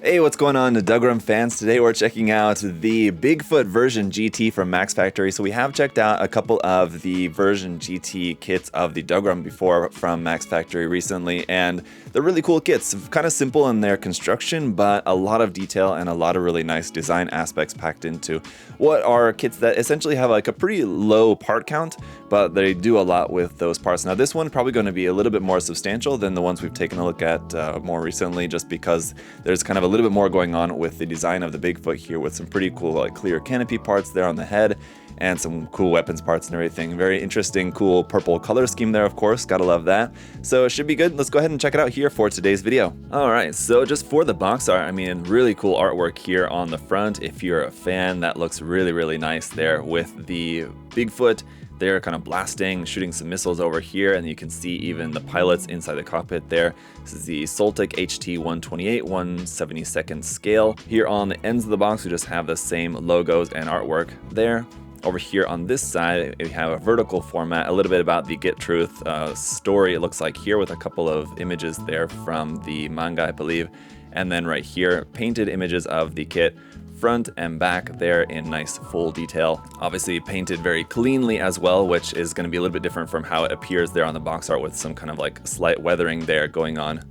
Hey, what's going on, Dougram fans? Today we're checking out the Big Foot Ver.GT from Max Factory. So we have checked out a couple of the Ver.GT kits of the Dougram before from Max Factory recently, and they're really cool kits. Kind of simple in their construction, but a lot of detail and a lot of really nice design aspects packed into what are kits that essentially have like a pretty low part count, but they do a lot with those parts. Now this one probably going to be a little bit more substantial than the ones we've taken a look at more recently, just because there's kind of a little bit more going on with the design of the Bigfoot here, with some pretty cool like clear canopy parts there on the head and some cool weapons parts and everything. Very interesting, cool purple color scheme there, of course, gotta love that. So it should be good. Let's go ahead and check it out here for today's video. Alright, so just for the box art, I mean, really cool artwork here on the front. If you're a fan, that looks really nice there with the Bigfoot. They're kind of blasting, shooting some missiles over here, and you can see even the pilots inside the cockpit there. This is the Soltic HT-128 1/72nd scale. Here on the ends of the box, we just have the same logos and artwork there. Over here on this side, we have a vertical format, a little bit about the Get Truth story, it looks like here, with a couple of images there from the manga, I believe. And then right here, painted images of the kit, front and back there in nice full detail. Obviously painted very cleanly as well, which is going to be a little bit different from how it appears there on the box art, with some kind of like slight weathering there going on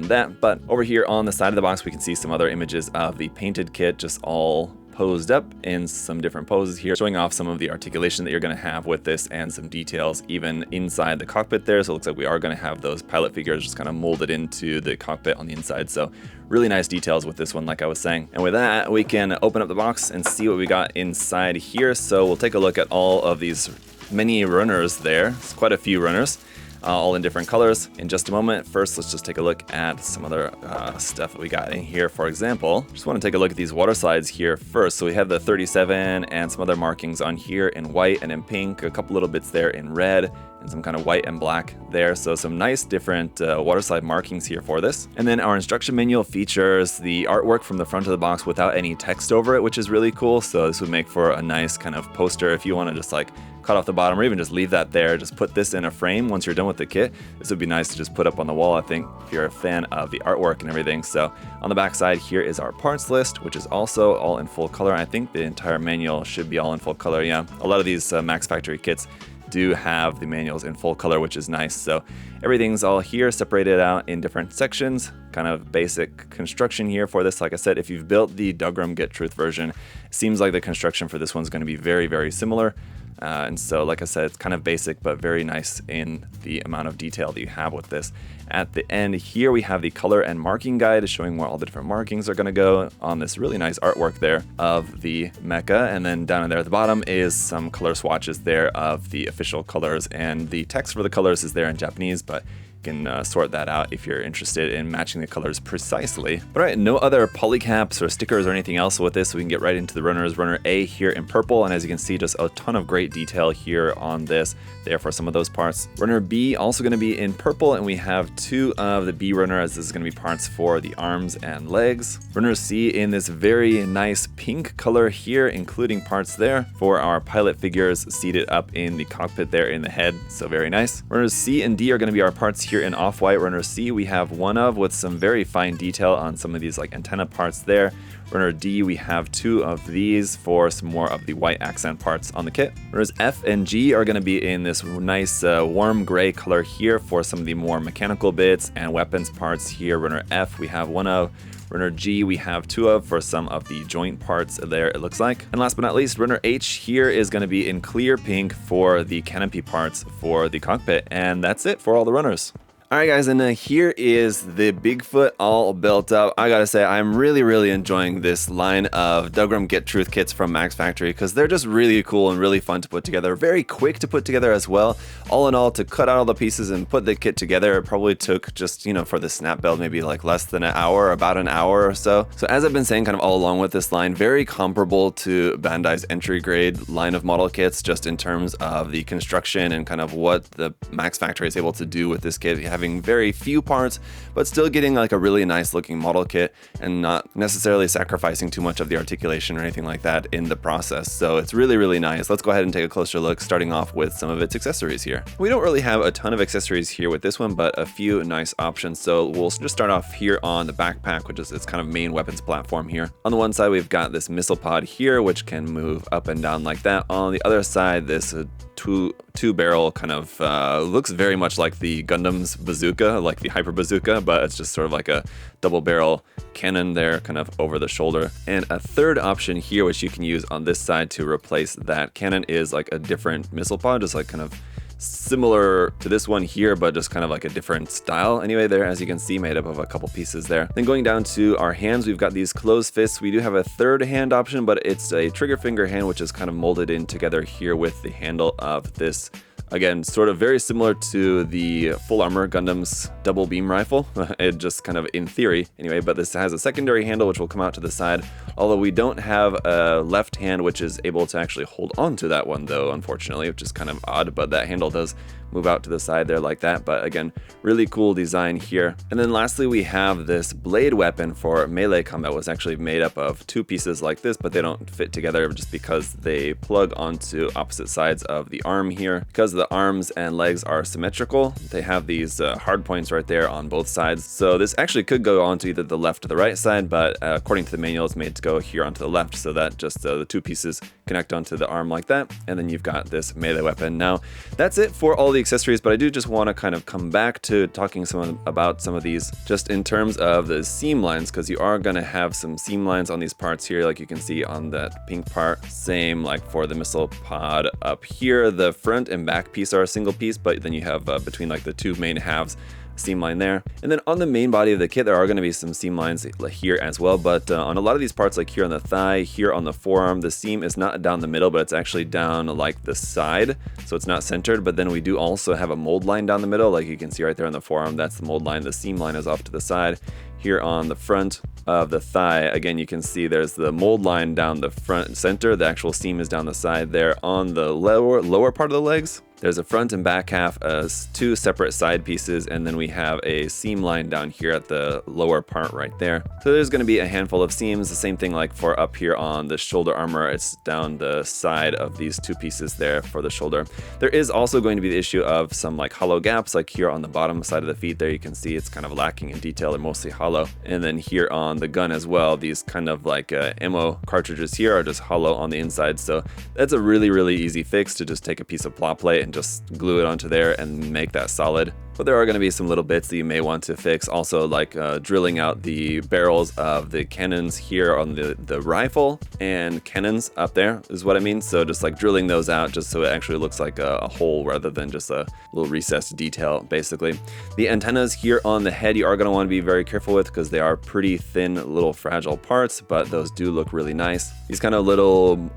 that. But over here on the side of the box, we can see some other images of the painted kit, just all posed up in some different poses here, showing off some of the articulation that you're going to have with this and some details even inside the cockpit there. So it looks like we are going to have those pilot figures just kind of molded into the cockpit on the inside. So really nice details with this one, like I was saying. And with that, we can open up the box and see what we got inside here. So we'll take a look at all of these many runners there. It's quite a few runners. All in different colors in just a moment. First, let's just take a look at some other stuff that we got in here. For example, just want to take a look at these water slides here first. So we have the 37 and some other markings on here in white and in pink, a couple little bits there in red, and some kind of white and black there. So some nice different water slide markings here for this. And then our instruction manual features the artwork from the front of the box without any text over it, which is really cool. So this would make for a nice kind of poster if you want to just like cut off the bottom, or even just leave that there. Just put this in a frame once you're done with the kit. This would be nice to just put up on the wall, I think, if you're a fan of the artwork and everything. So on the back side here is our parts list, which is also all in full color. I think the entire manual should be all in full color. Yeah, a lot of these Max Factory kits do have the manuals in full color, which is nice. So everything's all here separated out in different sections, kind of basic construction here for this. Like I said, if you've built the Dougram Get Truth version, it seems like the construction for this one's going to be very similar. And so, like I said, it's kind of basic, but very nice in the amount of detail that you have with this. At the end here, we have the color and marking guide showing where all the different markings are going to go on this really nice artwork there of the mecha. And then down in there at the bottom is some color swatches there of the official colors, and the text for the colors is there in Japanese, but can sort that out if you're interested in matching the colors precisely. But alright, no other polycaps or stickers or anything else with this, so we can get right into the runners. Runner A here in purple, and as you can see, just a ton of great detail here on this there for some of those parts. Runner B also going to be in purple, and we have two of the B runner, as this is going to be parts for the arms and legs. Runner C in this very nice pink color here, including parts there for our pilot figures seated up in the cockpit there in the head, so very nice. Runners C and D are going to be our parts here in off-white. Runner C we have one of, with some very fine detail on some of these like antenna parts there. Runner D we have two of these for some more of the white accent parts on the kit. Runners F and G are going to be in this nice warm gray color here for some of the more mechanical bits and weapons parts here. Runner F we have one of. Runner G we have two of for some of the joint parts there, it looks like. And last but not least, Runner H here is going to be in clear pink for the canopy parts for the cockpit. And that's it for all the runners. Alright guys, and here is the Bigfoot all built up. I gotta say, I'm really enjoying this line of Dougram Get Truth kits from Max Factory, because they're just really cool and really fun to put together. Very quick to put together as well. All in all, to cut out all the pieces and put the kit together, it probably took just, you know, for the snap build, maybe like less than an hour, about an hour or so. So as I've been saying kind of all along with this line, very comparable to Bandai's entry grade line of model kits, just in terms of the construction and kind of what the Max Factory is able to do with this kit. Having having very few parts, but still getting like a really nice looking model kit and not necessarily sacrificing too much of the articulation or anything like that in the process. So it's really, really nice. Let's go ahead and take a closer look, starting off with some of its accessories here. We don't really have a ton of accessories here with this one, but a few nice options. So we'll just start off here on the backpack, which is its kind of main weapons platform here. On the one side, we've got this missile pod here, which can move up and down like that. On the other side, this two barrel kind of looks very much like the Gundam's bazooka, like the hyper bazooka, but it's just sort of like a double barrel cannon there kind of over the shoulder. And a third option here, which you can use on this side to replace that cannon, is like a different missile pod, just like kind of similar to this one here, but just kind of like a different style anyway there, as you can see, made up of a couple pieces there. Then going down to our hands, we've got these closed fists. We do have a third hand option, but it's a trigger finger hand, which is kind of molded in together here with the handle of this. Again, sort of very similar to the Full Armor Gundam's double beam rifle, it just kind of in theory anyway, but this has a secondary handle which will come out to the side, although we don't have a left hand which is able to actually hold on to that one though, unfortunately, which is kind of odd, but that handle does move out to the side there like that. But again, really cool design here. And then lastly, we have this blade weapon for melee combat. Was actually made up of two pieces like this, but they don't fit together just because they plug onto opposite sides of the arm here. Because the arms and legs are symmetrical, they have these hard points right there on both sides. So this actually could go onto either the left or the right side, but according to the manual, it's made to go here onto the left, so that just the two pieces connect onto the arm like that. And then you've got this melee weapon. Now, that's it for all the accessories, but I do just want to kind of come back to talking about some of these just in terms of the seam lines, because you are going to have some seam lines on these parts here, like you can see on that pink part. Same like for the missile pod up here. The front and back piece are a single piece, but then you have between like the two main halves seam line there. And then on the main body of the kit, there are going to be some seam lines here as well, but on a lot of these parts, like here on the thigh, here on the forearm, the seam is not down the middle, but it's actually down like the side, so it's not centered. But then we do also have a mold line down the middle, like you can see right there on the forearm. That's the mold line. The seam line is off to the side. Here on the front of the thigh, again, you can see there's the mold line down the front and center. The actual seam is down the side there. On the lower part of the legs, there's a front and back half as two separate side pieces, and then we have a seam line down here at the lower part right there. So there's going to be a handful of seams. The same thing like for up here on the shoulder armor, it's down the side of these two pieces there for the shoulder. There is also going to be the issue of some like hollow gaps, like here on the bottom side of the feet there, you can see it's kind of lacking in detail. They're mostly hollow. And then here on the gun as well, these kind of like ammo cartridges here are just hollow on the inside. So that's a really, really easy fix, to just take a piece of plot plate and just glue it onto there and make that solid. But there are going to be some little bits that you may want to fix. Also, like drilling out the barrels of the cannons here on the rifle and cannons up there is what I mean. So just like drilling those out just so it actually looks like a hole rather than just a little recessed detail, basically. The antennas here on the head, you are going to want to be very careful with, because they are pretty thin, little fragile parts, but those do look really nice. These kind of little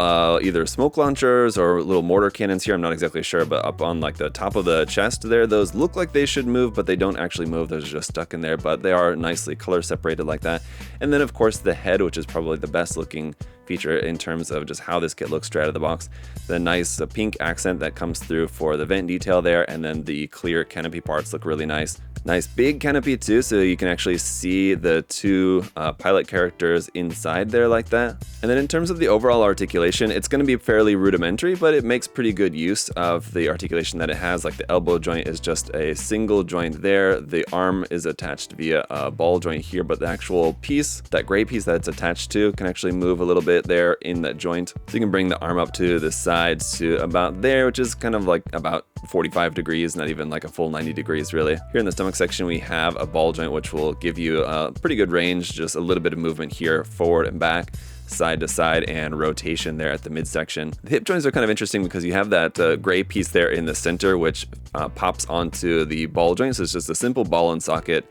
either smoke launchers or little mortar cannons here, I'm not exactly sure, but up on like the top of the chest there, those look like they should move, but they don't actually move. They're just stuck in there, but they are nicely color separated like that. And then of course the head, which is probably the best looking feature in terms of just how this kit looks straight out of the box. The nice pink accent that comes through for the vent detail there, and then the clear canopy parts look really nice. Nice big canopy too, so you can actually see the two pilot characters inside there like that. And then in terms of the overall articulation, it's going to be fairly rudimentary, but it makes pretty good use of the articulation that it has. Like the elbow joint is just a single joint there. The arm is attached via a ball joint here, but the actual piece, that gray piece that it's attached to, can actually move a little bit there in that joint. So you can bring the arm up to the sides to about there, which is kind of like about 45 degrees, not even like a full 90 degrees really. Here in the stomach section, we have a ball joint, which will give you a pretty good range, just a little bit of movement here, forward and back, side to side, and rotation there at the midsection. The hip joints are kind of interesting because you have that gray piece there in the center, which pops onto the ball joint. So it's just a simple ball and socket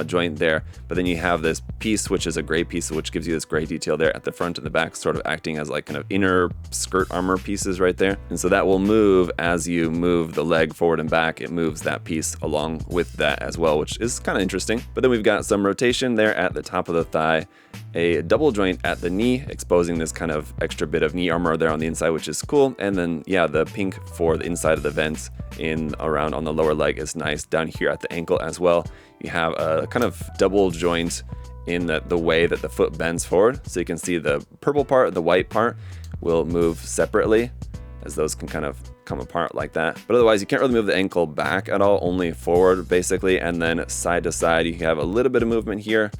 joint there. But then you have this piece, which is a gray piece, which gives you this gray detail there at the front and the back, sort of acting as like kind of inner skirt armor pieces right there. And so that will move as you move the leg forward and back. It moves that piece along with that as well, which is kind of interesting. But then we've got some rotation there at the top of the thigh, a double joint at the knee, exposing this kind of extra bit of knee armor there on the inside, which is cool. And then, yeah, the pink for the inside of the vents in around on the lower leg is nice. Down here at the ankle as well, you have a kind of double joint in the way that the foot bends forward. So you can see the purple part, the white part will move separately, as those can kind of come apart like that. But otherwise, you can't really move the ankle back at all, only forward basically. And then side to side, you have a little bit of movement here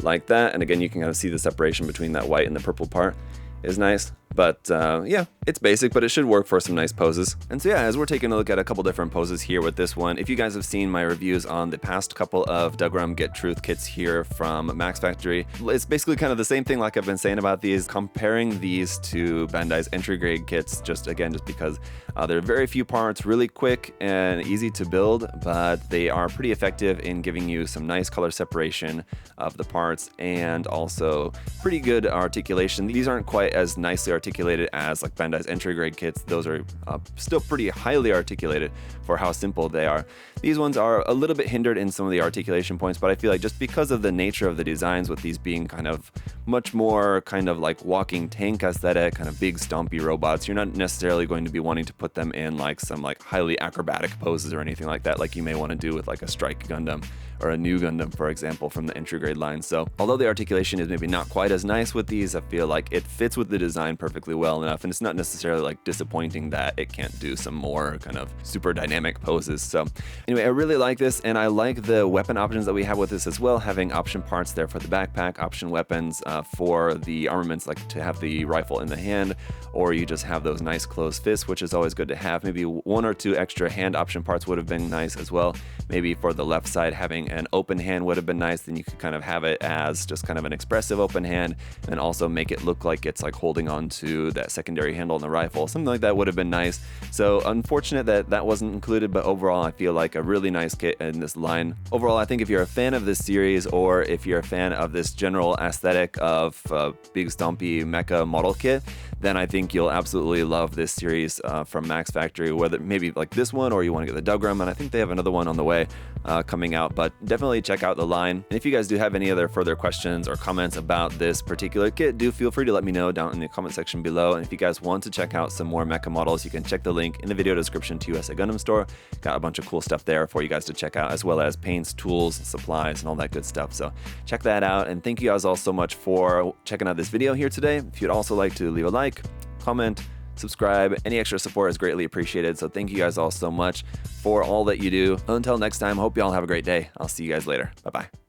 like that. And again, you can kind of see the separation between that white and the purple part is nice. But yeah, it's basic, but it should work for some nice poses. And so yeah, as we're taking a look at a couple different poses here with this one, if you guys have seen my reviews on the past couple of Dougram Get Truth kits here from Max Factory, it's basically kind of the same thing like I've been saying about these, comparing these to Bandai's entry grade kits, just because there are very few parts, really quick and easy to build, but they are pretty effective in giving you some nice color separation of the parts and also pretty good articulation. These aren't quite as nicely articulated as like Bandai's entry grade kits. Those are still pretty highly articulated for how simple they are. These ones are a little bit hindered in some of the articulation points, but I feel like just because of the nature of the designs, with these being kind of much more kind of like walking tank aesthetic, kind of big stompy robots, you're not necessarily going to be wanting to put them in like some like highly acrobatic poses or anything like that, like you may want to do with like a Strike Gundam or a new Gundam, for example, from the entry grade line. So although the articulation is maybe not quite as nice with these, I feel like it fits with the design perfectly well enough, and it's not necessarily like disappointing that it can't do some more kind of super dynamic poses. So anyway, I really like this, and I like the weapon options that we have with this as well, having option parts there for the backpack, option weapons for the armaments, like to have the rifle in the hand, or you just have those nice closed fists, which is always good to have. Maybe one or two extra hand option parts would have been nice as well. Maybe for the left side, having an open hand would have been nice. Then you could kind of have it as just kind of an expressive open hand, and also make it look like it's like holding on to that secondary handle on the rifle. Something like that would have been nice. So unfortunate that that wasn't included, but overall I feel like a really nice kit in this line. Overall, I think if you're a fan of this series, or if you're a fan of this general aesthetic of big stompy mecha model kit, then I think you'll absolutely love this series from Max Factory, whether maybe like this one or you want to get the Dougram, and I think they have another one on the way coming out, but definitely check out the line. And if you guys do have any other further questions or comments about this particular kit, do feel free to let me know down in the comment section below. And if you guys want to check out some more mecha models, you can check the link in the video description to USA Gundam Store. Got a bunch of cool stuff there for you guys to check out, as well as paints, tools, supplies, and all that good stuff. So check that out, and thank you guys all so much for checking out this video here today. If you'd also like to leave a like, comment, subscribe, any extra support is greatly appreciated. So thank you guys all so much for all that you do. Until next time, hope you all have a great day. I'll see you guys later. Bye-bye.